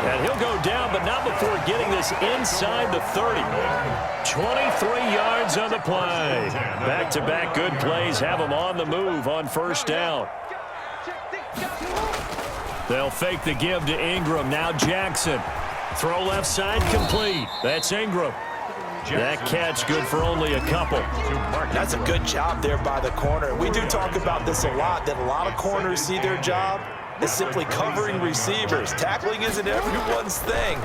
And he'll go down, but not before getting this inside the 30. 23 yards on the play. Back-to-back good plays have him on the move on first down. They'll fake the give to Ingram. Now Jackson. Throw left side complete. That's Ingram. That catch good for only a couple. That's a good job there by the corner. We do talk about this a lot, that a lot of corners see their job is simply covering receivers. Tackling isn't everyone's thing.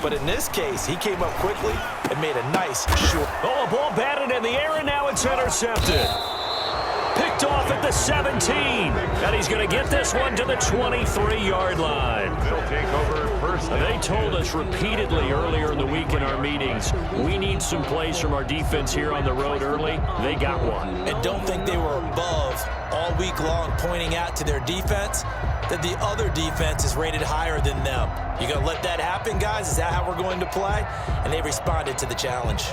But in this case, he came up quickly and made a nice short. Oh, a ball batted in the air, and now it's intercepted. Picked off at the 17. And he's going to get this one to the 23-yard line. They'll take over first down. They told us repeatedly earlier in the week in our meetings, we need some plays from our defense here on the road early. They got one. And don't think they were above all week long pointing out to their defense that the other defense is rated higher than them. You going to let that happen, guys? Is that how we're going to play? And they responded to the challenge.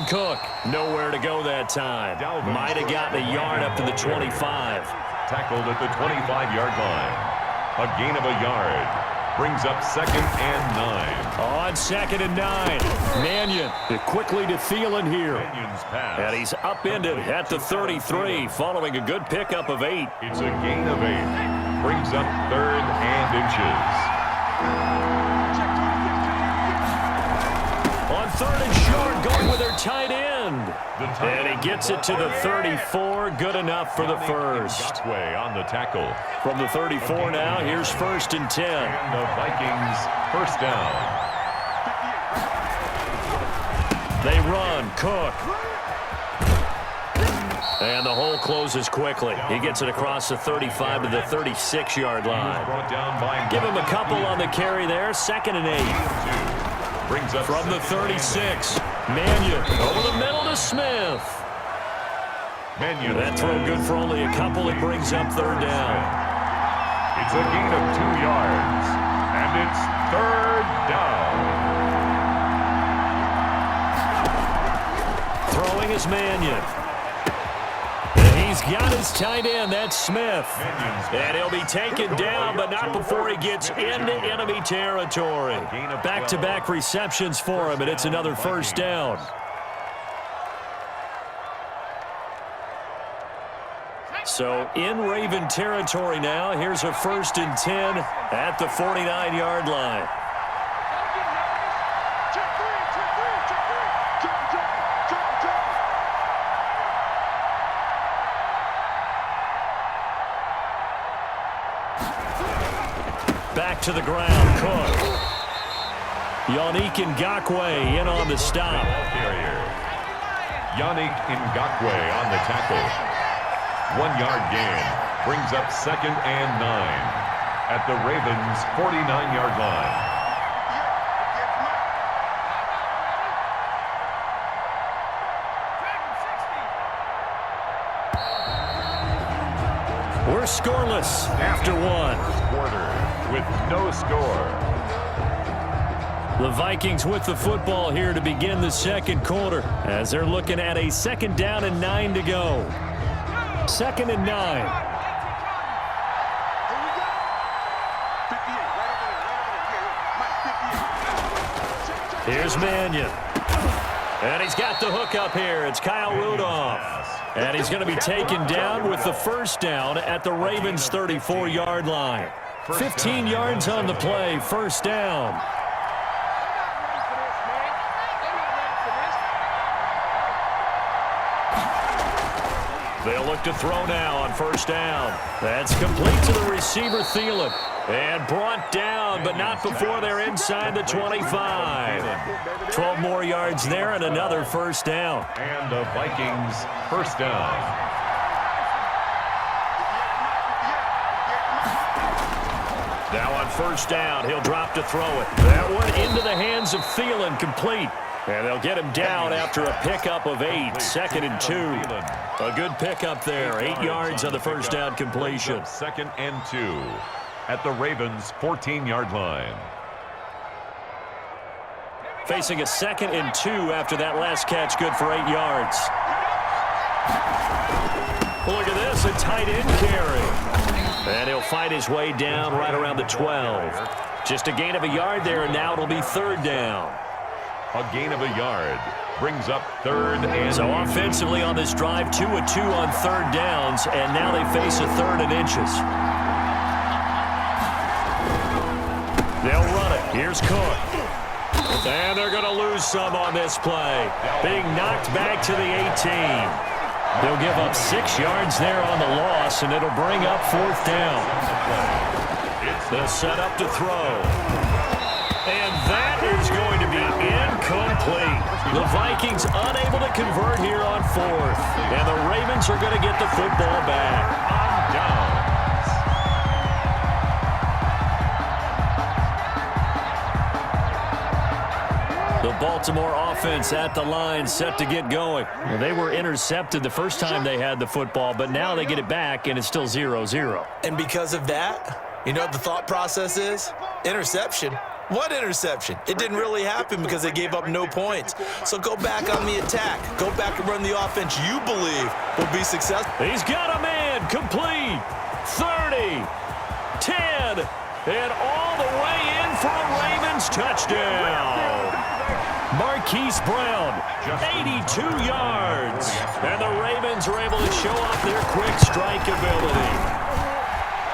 Cook, nowhere to go that time. Might have gotten a yard up to the 25. Tackled at the 25-yard line. A gain of a yard. Brings up 2nd and 9. On 2nd and 9. Mannion quickly to Thielen here. And he's upended at the 33 following a good pickup of 8. It's a gain of 8. Brings up 3rd and inches. On 3rd and short, going with their tight end. And he gets it to the 34. Good enough for the first. On the tackle. From the 34 now, here's 1st and 10. And the Vikings first down. They run. Cook. And the hole closes quickly. He gets it across the 35 to the 36-yard line. Give him a couple on the carry there. 2nd and 8. Brings up from the 36. Mannion over the middle to Smith. Mannion. That throw good for only a couple. It brings up 3rd down. It's a gain of 2 yards. And it's 3rd down. Throwing is Mannion. And he's got his tight end. That's Smith. And he'll be taken down, but not before he gets into enemy territory. Back-to-back receptions for him, and it's another 1st down. So in Raven territory now. Here's a 1st and 10 at the 49-yard line. Back to the ground, Cook. Yannick Ngakoue in on the stop. Yannick Ngakoue on the tackle. 1-yard gain. Brings up 2nd and 9 at the Ravens' 49-yard line. We're scoreless after 1. Quarter with no score. The Vikings with the football here to begin the 2nd quarter as they're looking at a 2nd down and 9 to go. 2nd and 9. Here's Mannion. And he's got the hook up here. It's Kyle Rudolph. And he's going to be taken down with the 1st down at the Ravens' 34-yard line. 15 yards on the play, 1st down. They'll look to throw now on 1st down. That's complete to the receiver, Thielen. And brought down, but not before they're inside the 25. 12 more yards there and another 1st down. And the Vikings 1st down. Now on 1st down, he'll drop to throw it. That one into the hands of Thielen, complete. And they'll get him down after a pickup of 8, 2nd and 2. A good pickup there, 8 yards on the first down completion. 2nd and 2 at the Ravens' 14-yard line. Facing a 2nd and 2 after that last catch, good for 8 yards. Look at this, a tight end carry. And he'll fight his way down right around the 12. Just a gain of a yard there, and now it'll be 3rd down. A gain of a yard brings up 3rd and So offensively on this drive, 2 of 2 on 3rd downs, and now they face a 3rd and inches. They'll run it. Here's Cook. And they're going to lose some on this play. Being knocked back to the 18. They'll give up 6 yards there on the loss, and it'll bring up 4th down. They'll set up to throw. And that is going to be incomplete. The Vikings unable to convert here on 4th. And the Ravens are going to get the football back. The Baltimore offense at the line, set to get going. Well, they were intercepted the first time they had the football, but now they get it back, and it's still 0-0. And because of that, you know what the thought process is? Interception. What interception? It didn't really happen because they gave up no points. So go back on the attack. Go back and run the offense you believe will be successful. He's got a man complete. 30, 10, and all the way in for a Ravens touchdown. Marquise Brown, 82 yards. And the Ravens are able to show off their quick strike ability.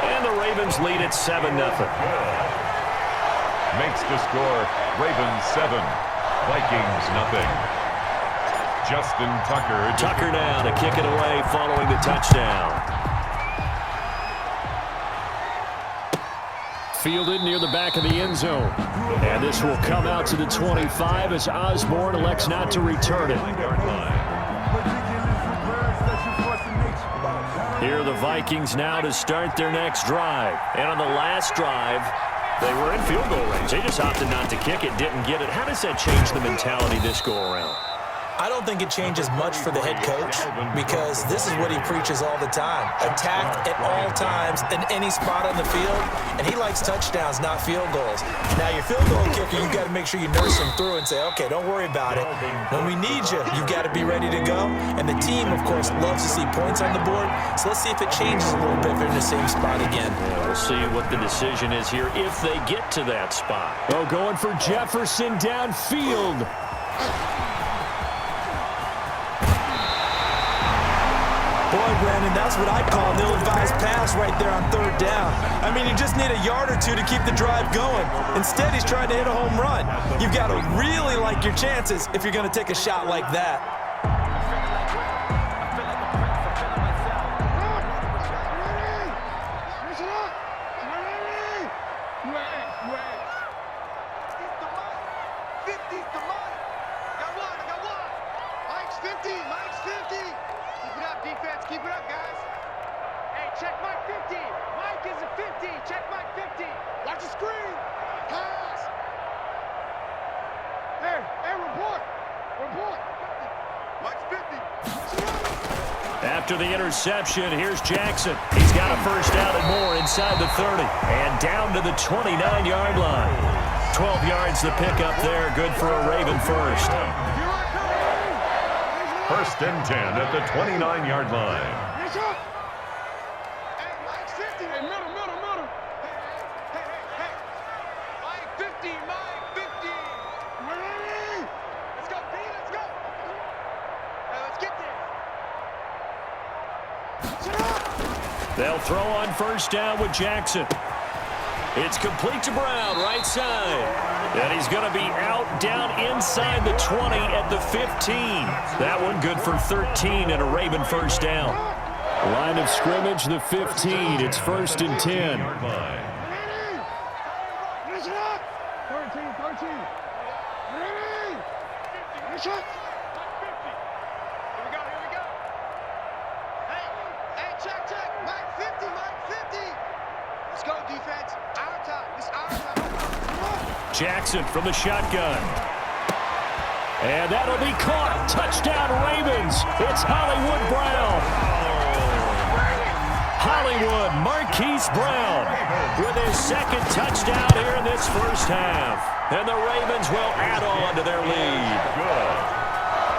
And the Ravens lead at 7-0. Makes the score Ravens 7, Vikings nothing. Justin Tucker. Tucker now to kick it away following the touchdown. Fielded near the back of the end zone. And this will come out to the 25 as Osborne elects not to return it. Here are the Vikings now to start their next drive. And on the last drive, they were in field goal range. They just opted not to kick it, didn't get it. How does that change the mentality this go-around? I don't think it changes much for the head coach because this is what he preaches all the time. Attack at all times in any spot on the field, and he likes touchdowns, not field goals. Now, your field goal kicker, you've got to make sure you nurse him through and say, okay, don't worry about it. When we need you, you've got to be ready to go. And the team, of course, loves to see points on the board, so let's see if it changes a little bit if they're in the same spot again. Yeah, we'll see what the decision is here if they get to that spot. Oh, going for Jefferson downfield. Boy, Brandon, that's what I'd call an ill-advised pass right there on 3rd down. I mean, you just need a yard or two to keep the drive going. Instead, he's trying to hit a home run. You've got to really like your chances if you're going to take a shot like that. After the interception, here's Jackson. He's got a first down and more inside the 30. And down to the 29-yard line. 12 yards the pickup there. Good for a Raven first. 1st and 10 at the 29-yard line. They'll throw on 1st down with Jackson. It's complete to Brown, right side. And he's going to be out down inside the 20 at the 15. That one good for 13 and a Raven 1st down. Line of scrimmage, the 15. It's 1st and 10. Jackson from the shotgun. And that'll be caught. Touchdown, Ravens. It's Hollywood Brown. Hollywood Marquise Brown with his second touchdown here in this first half. And the Ravens will add on to their lead.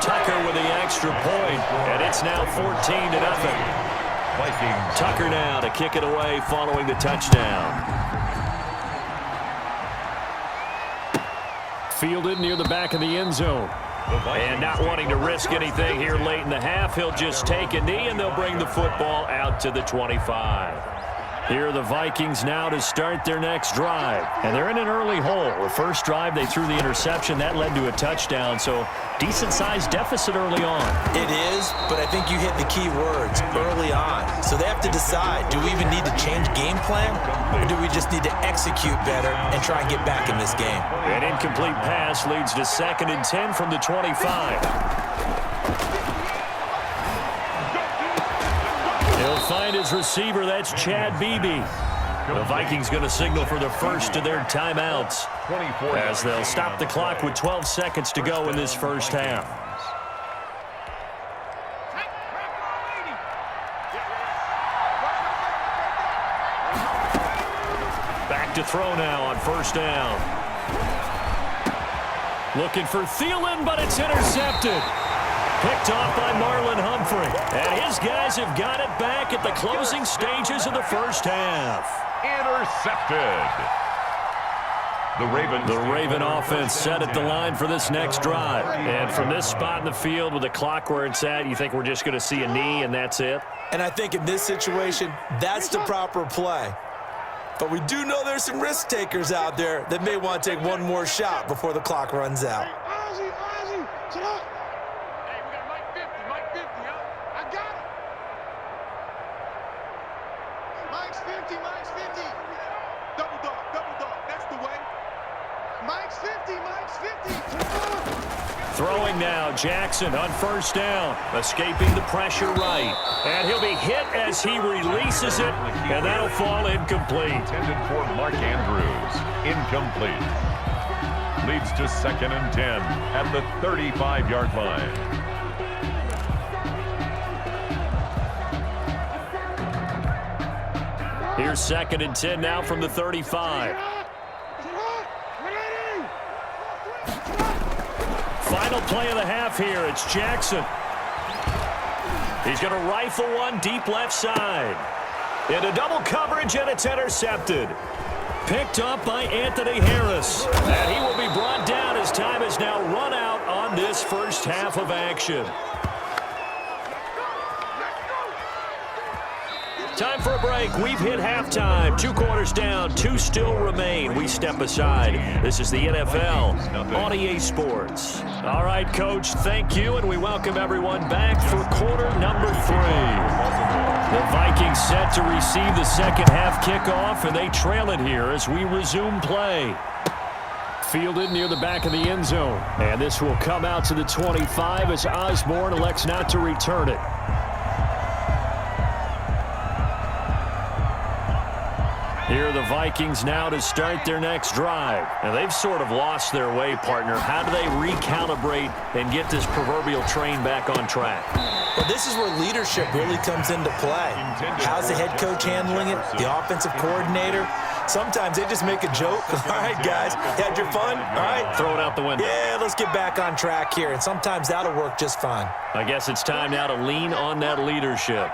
Tucker with the extra point, and it's now 14-0. Vikings. Tucker now to kick it away following the touchdown. Fielded near the back of the end zone. And not wanting to risk anything here late in the half, he'll just take a knee, and they'll bring the football out to the 25. Here are the Vikings now to start their next drive. And they're in an early hole. The first drive, they threw the interception. That led to a touchdown, so decent-sized deficit early on. It is, but I think you hit the key words, early on. So they have to decide, do we even need to change game plan, or do we just need to execute better and try and get back in this game? An incomplete pass leads to 2nd and 10 from the 25. He'll find his receiver. That's Chad Beebe. The Vikings going to signal for the first of their timeouts as they'll stop the clock with 12 seconds to go in this first half. Back to throw now on first down. Looking for Thielen, but it's intercepted. Picked off by Marlon Humphrey. And his guys have got it back at the closing stages of the first half. Intercepted. The Raven offense set at the line for this next drive. And from this spot in the field with the clock where it's at, you think we're just going to see a knee and that's it? And I think in this situation, that's the proper play. But we do know there's some risk takers out there that may want to take one more shot before the clock runs out. Throwing now, Jackson on first down, escaping the pressure right. And he'll be hit as he releases it, and that'll fall incomplete. Intended for Mark Andrews. Incomplete. Leads to 2nd and 10 at the 35-yard line. Here's 2nd and 10 now from the 35. Final play of the half here. It's Jackson. He's going to rifle one deep left side. Into double coverage, and it's intercepted. Picked up by Anthony Harris. And he will be brought down as time has now run out on this first half of action. Time for a break. We've hit halftime. 2 quarters down. 2 still remain. We step aside. This is the NFL on EA Sports. All right, Coach, thank you, and we welcome everyone back for quarter number 3. The Vikings set to receive the second half kickoff, and they trail it here as we resume play. Fielded near the back of the end zone. And this will come out to the 25 as Osborne elects not to return it. Here are the Vikings now to start their next drive. And they've sort of lost their way, partner. How do they recalibrate and get this proverbial train back on track? Well, this is where leadership really comes into play. How's the head coach handling it? The offensive coordinator? Sometimes they just make a joke. All right, guys, you had your fun? All right. Throw it out the window. Yeah, let's get back on track here. And sometimes that'll work just fine. I guess it's time now to lean on that leadership.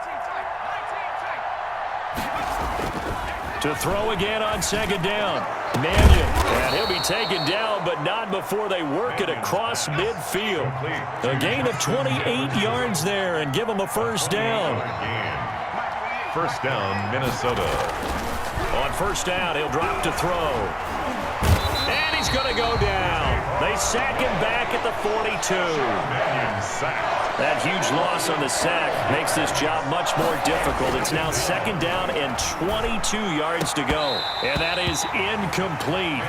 To throw again on second down. Mannion. And he'll be taken down, but not before they work it across midfield. A gain of 28 yards there and give them a first down. First down, Minnesota. On first down, he'll drop to throw. And he's going to go down. They sack him back at the 42. That huge loss on the sack makes this job much more difficult. It's now second down and 22 yards to go. And that is incomplete.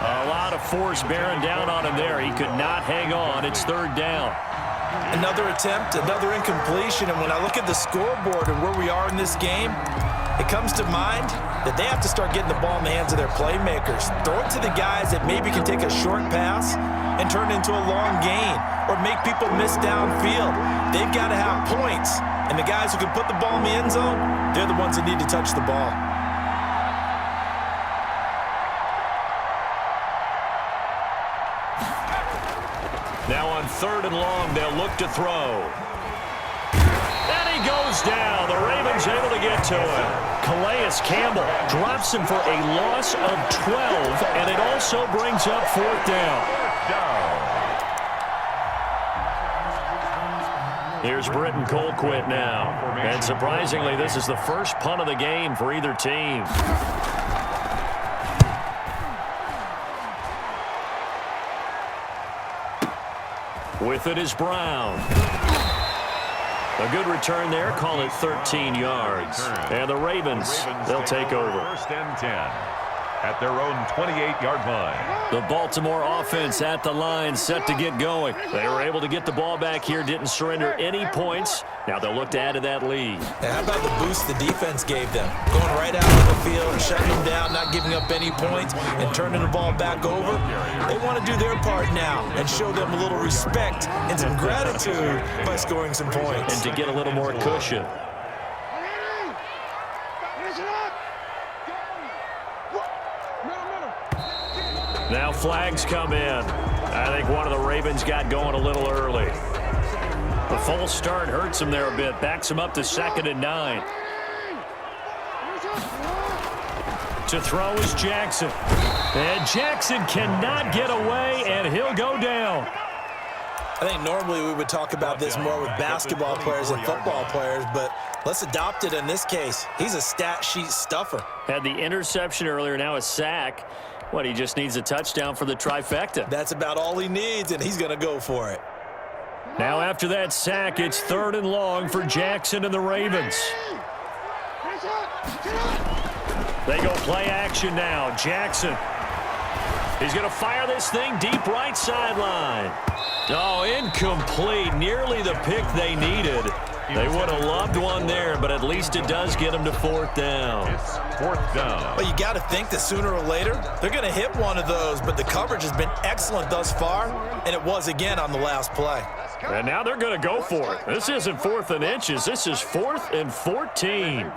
A lot of force bearing down on him there. He could not hang on. It's third down. Another attempt, another incompletion. And when I look at the scoreboard and where we are in this game, It comes to mind that they have to start getting the ball in the hands of their playmakers. Throw it to the guys that maybe can take a short pass and turn it into a long gain or make people miss downfield. They've got to have points. And the guys who can put the ball in the end zone, they're the ones that need to touch the ball. Now on 3rd and long, they'll look to throw. And he goes down. The Ravens able to get to him. Calais Campbell drops him for a loss of 12, and it also brings up 4th down. Here's Britton Colquitt now. And surprisingly, this is the first punt of the game for either team. With it is Brown. A good return there. Call it 13 yards. And the Ravens, they'll take over. 1st and 10 at their own 28-yard line. The Baltimore offense at the line, set to get going. They were able to get the ball back here, didn't surrender any points. Now they'll look to add to that lead. And how about the boost the defense gave them? Going right out on the field and shutting them down, not giving up any points, and turning the ball back over. They want to do their part now and show them a little respect and some gratitude by scoring some points. And to get a little more cushion. Now flags come in. I think one of the Ravens got going a little early. The false start hurts him there a bit. Backs him up to 2nd and 9. To throw is Jackson. And Jackson cannot get away, and he'll go down. I think normally we would talk about this more with basketball players and football players, but let's adopt it in this case. He's a stat sheet stuffer. Had the interception earlier, now a sack. What, he just needs a touchdown for the trifecta. That's about all he needs, and he's going to go for it. Now after that sack, it's 3rd and long for Jackson and the Ravens. They go play action now. Jackson. He's going to fire this thing deep right sideline. Oh, incomplete. Nearly the pick they needed. They would have loved one there, but at least it does get them to 4th down. It's 4th down. Well, you got to think that sooner or later, they're going to hit one of those, but the coverage has been excellent thus far, and it was again on the last play. And now they're going to go for it. This isn't 4th and inches. This is 4th and 14.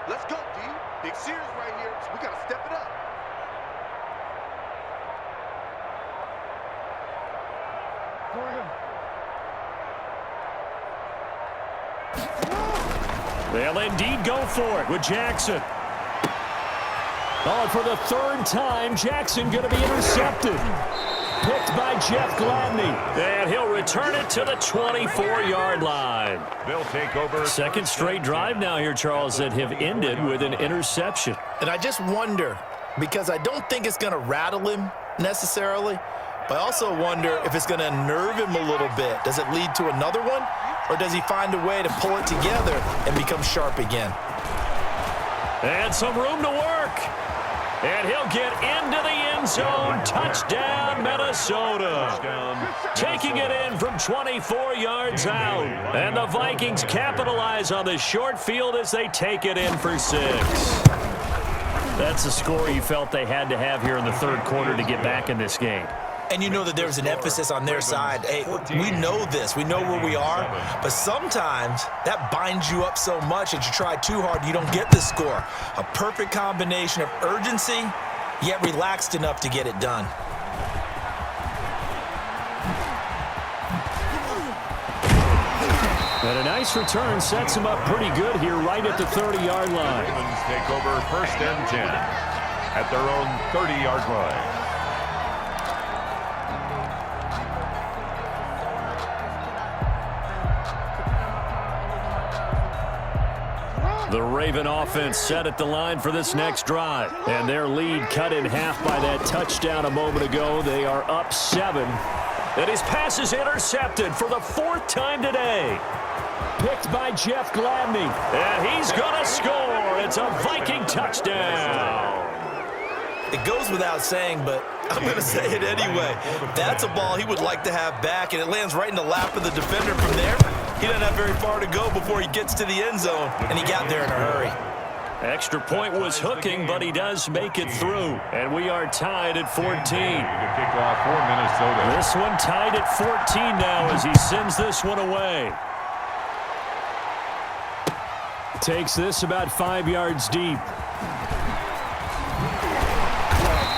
Let's go, D. Big series right here, so we got to step it up. They'll indeed go for it with Jackson. Oh, for the 3rd time, Jackson going to be intercepted. Picked by Jeff Gladney. And he'll return it to the 24-yard line. They'll take over. 2nd straight drive now here, Charles, that have ended with an interception. And I just wonder, because I don't think it's going to rattle him necessarily, but I also wonder if it's going to unnerve him a little bit. Does it lead to another one, or does he find a way to pull it together and become sharp again? And some room to work. And he'll get into the end zone. Touchdown, Minnesota. Taking it in from 24 yards out. And the Vikings capitalize on the short field as they take it in for 6. That's the score you felt they had to have here in the 3rd quarter to get back in this game. And you know that there was an emphasis on their side. Hey, we know this. We know where we are. But sometimes that binds you up so much that you try too hard, you don't get the score. A perfect combination of urgency, yet relaxed enough to get it done. And a nice return sets him up pretty good here right at the 30-yard line. Ravens take over 1st and 10 at their own 30-yard line. The Raven offense set at the line for this next drive. And their lead cut in half by that touchdown a moment ago. They are up 7. And his pass is intercepted for the 4th time today. Picked by Jeff Gladney. And he's going to score. It's a Viking touchdown. It goes without saying, but I'm going to say it anyway. That's a ball he would like to have back, and it lands right in the lap of the defender from there. He doesn't have very far to go before he gets to the end zone, and he got there in a hurry. Extra point was hooking, but he does make it through. And we are tied at 14. Kickoff for Minnesota. This one tied at 14 now as he sends this one away. Takes this about 5 yards deep.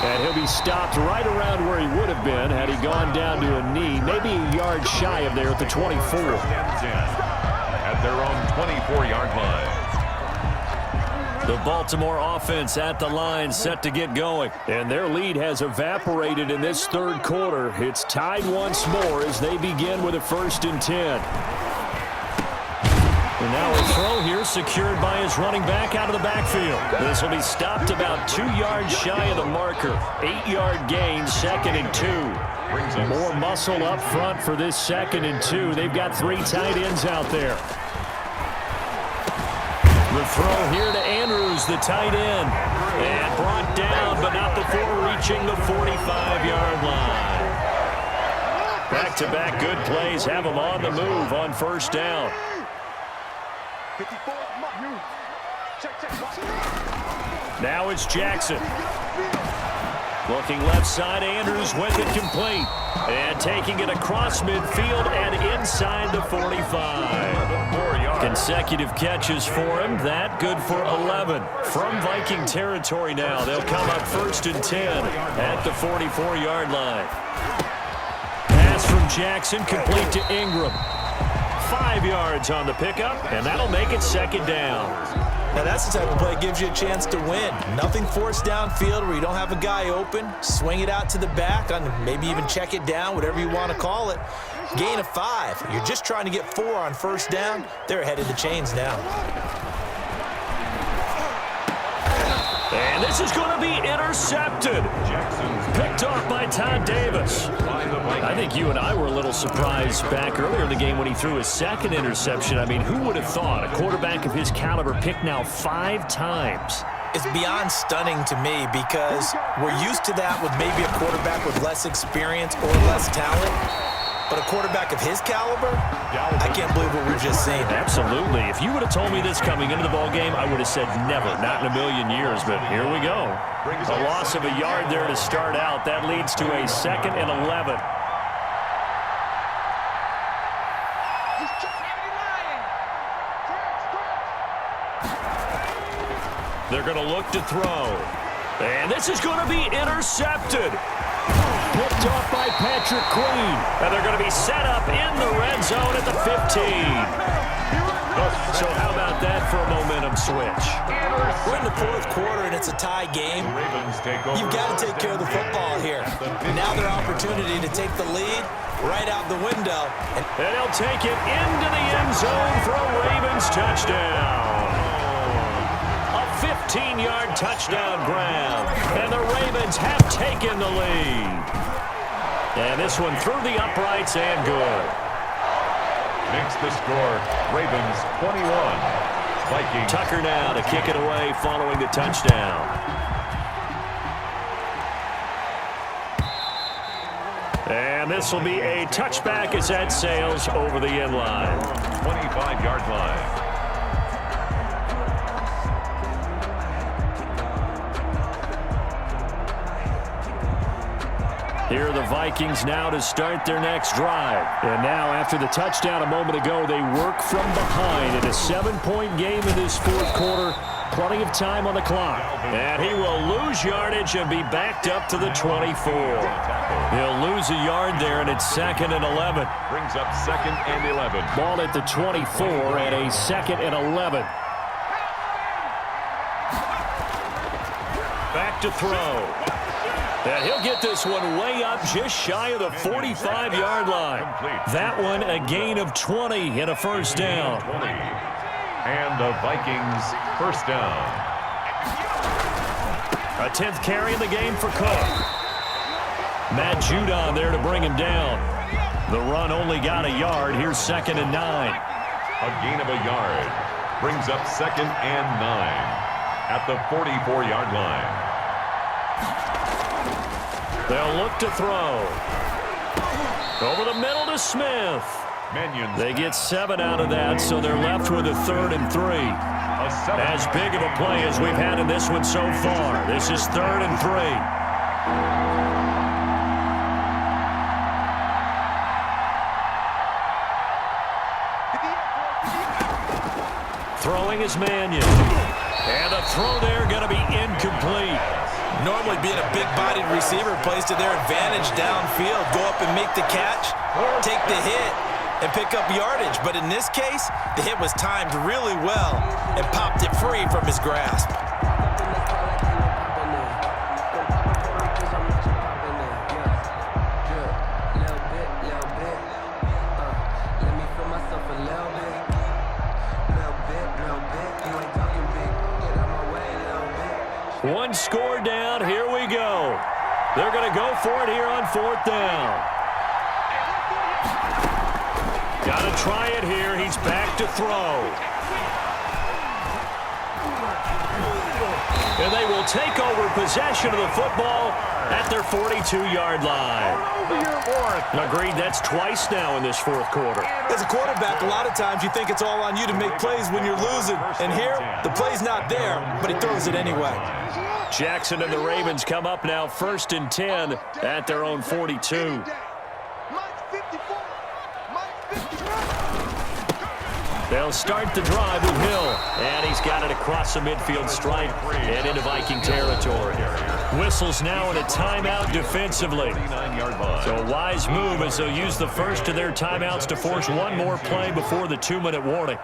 And he'll be stopped right around where he would have been had he gone down to a knee, maybe a yard shy of there at the 24. At their own 24-yard line. The Baltimore offense at the line, set to get going. And their lead has evaporated in this third quarter. It's tied once more as they begin with a 1st and 10. And now a throw here secured by his running back out of the backfield. This will be stopped about 2 yards shy of the marker. 8-yard gain, 2nd and 2. More muscle up front for this 2nd and 2. They've got 3 tight ends out there. The throw here to Andrews, the tight end. And brought down, but not before reaching the 45-yard line. Back-to-back good plays have them on the move on 1st down. 54, check. Now it's Jackson. Looking left side, Andrews with it complete. And taking it across midfield and inside the 45. Consecutive catches for him. That good for 11. From Viking territory now, they'll come up 1st and 10 at the 44-yard line. Pass from Jackson complete to Ingram. 5 yards on the pickup, and that'll make it 2nd down. Now that's the type of play that gives you a chance to win. Nothing forced downfield where you don't have a guy open. Swing it out to the back, maybe even check it down, whatever you want to call it. Gain of 5. You're just trying to get 4 on 1st down. They're ahead of the chains now. And this is going to be intercepted. Picked off by Todd Davis. I think you and I were a little surprised back earlier in the game when he threw his 2nd interception. I mean, who would have thought a quarterback of his caliber picked now 5 times? It's beyond stunning to me because we're used to that with maybe a quarterback with less experience or less talent. But a quarterback of his caliber, I can't believe what we've just seen. Absolutely. If you would have told me this coming into the ballgame, I would have said never, not in a million years. But here we go. A loss of a yard there to start out. That leads to a 2nd and 11. They're going to look to throw. And this is going to be intercepted. Picked off by Patrick Queen. And they're going to be set up in the red zone at the 15. So how about that for a momentum switch? We're in the 4th quarter, and it's a tie game. You've got to take care of the football here. Now their opportunity to take the lead right out the window. And he'll take it into the end zone for a Ravens touchdown. 15-yard touchdown grab, and the Ravens have taken the lead. And this one through the uprights and good. Makes the score Ravens 21. Vikings. Tucker now to kick it away following the touchdown. And this will be a touchback as that sails over the end line. 25-yard line. Here are the Vikings now to start their next drive. And now after the touchdown a moment ago, they work from behind in a 7-point game in this 4th quarter. Plenty of time on the clock. And he will lose yardage and be backed up to the 24. He'll lose a yard there, and it's 2nd and 11. Brings up 2nd and 11. Ball at the 24 and a 2nd and 11. Back to throw. And he'll get this one way up just shy of the 45-yard line. That one a gain of 20 and a 1st down. And the Vikings 1st down. A 10th carry in the game for Cook. Matt Judon there to bring him down. The run only got a yard. Here's 2nd and 9. A gain of a yard. Brings up 2nd and 9 at the 44-yard line. They'll look to throw. Over the middle to Smith. They get 7 out of that, so they're left with a 3rd and 3. As big of a play as we've had in this one so far. This is 3rd and 3. Throwing is Mannion. And the throw there going to be incomplete. Normally being a big-bodied receiver plays to their advantage downfield. Go up and make the catch, take the hit, and pick up yardage. But in this case, the hit was timed really well and popped it free from his grasp. One score down. Here we go. They're going to go for it here on 4th down. Got to try it here. He's back to throw. And they will take over possession of the football at their 42-yard line. Agreed, that's twice now in this 4th quarter. As a quarterback, a lot of times you think it's all on you to make plays when you're losing. And here, the play's not there, but he throws it anyway. Jackson and the Ravens come up now 1st and 10 at their own 42. They'll start the drive with Hill. And he's got it across the midfield stripe and into Viking territory. Whistles now in a timeout defensively. So a wise move as they'll use the first of their timeouts to force one more play before the 2-minute warning.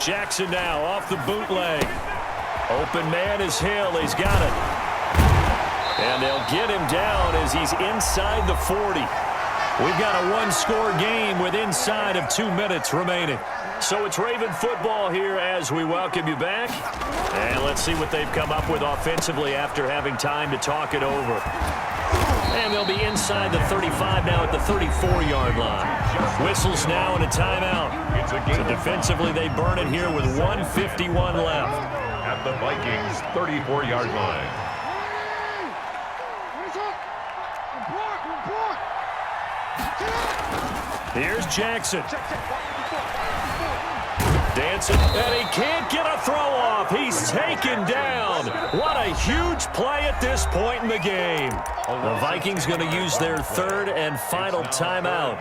Jackson now off the bootleg. Open man is Hill. He's got it. And they'll get him down as he's inside the 40. We've got a one-score game with inside of 2 minutes remaining. So it's Raven football here as we welcome you back. And let's see what they've come up with offensively after having time to talk it over. And they'll be inside the 35 now at the 34-yard line. Whistles now in a timeout. So defensively they burn it here with 1:51 left. At the Vikings' 34-yard line. Here's Jackson. Dancing, and he can't get a throw off. He's taken down. What a huge play at this point in the game. The Vikings going to use their 3rd and final timeout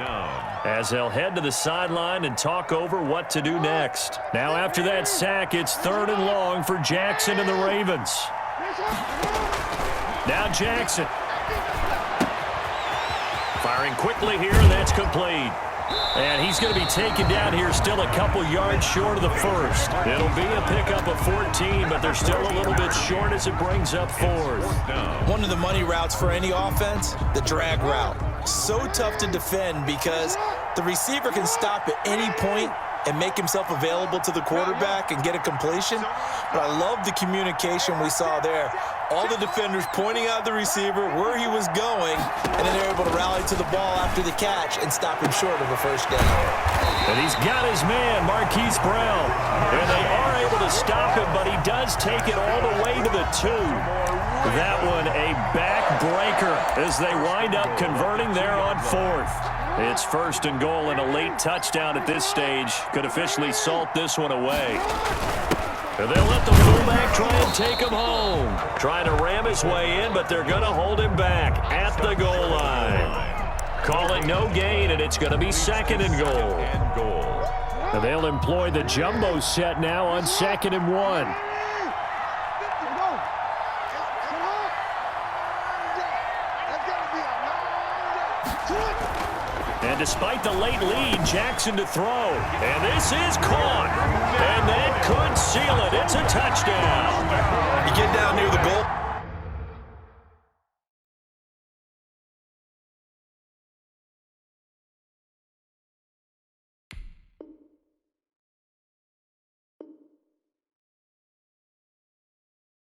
as they'll head to the sideline and talk over what to do next. Now after that sack, it's 3rd and long for Jackson and the Ravens. Now Jackson. Firing quickly here, and that's complete. And he's going to be taken down here still a couple yards short of the first. It'll be a pickup of 14, but they're still a little bit short as it brings up 4th. One of the money routes for any offense, the drag route. So tough to defend because the receiver can stop at any point and make himself available to the quarterback and get a completion. But I love the communication we saw there. All the defenders pointing out the receiver where he was going, and then they're able to rally to the ball after the catch and stop him short of a first down. And he's got his man, Marquise Brown. And they are able to stop him, but he does take it all the way to the 2. That one a backbreaker as they wind up converting there on 4th. It's 1st and goal, and a late touchdown at this stage could officially salt this one away. And they'll let the fullback try and take him home. Trying to ram his way in, but they're going to hold him back at the goal line. Calling no gain, and it's going to be 2nd and goal. And they'll employ the jumbo set now on 2nd and 1. And despite the late lead, Jackson to throw. And this is caught. And that could seal it. It's a touchdown. You get down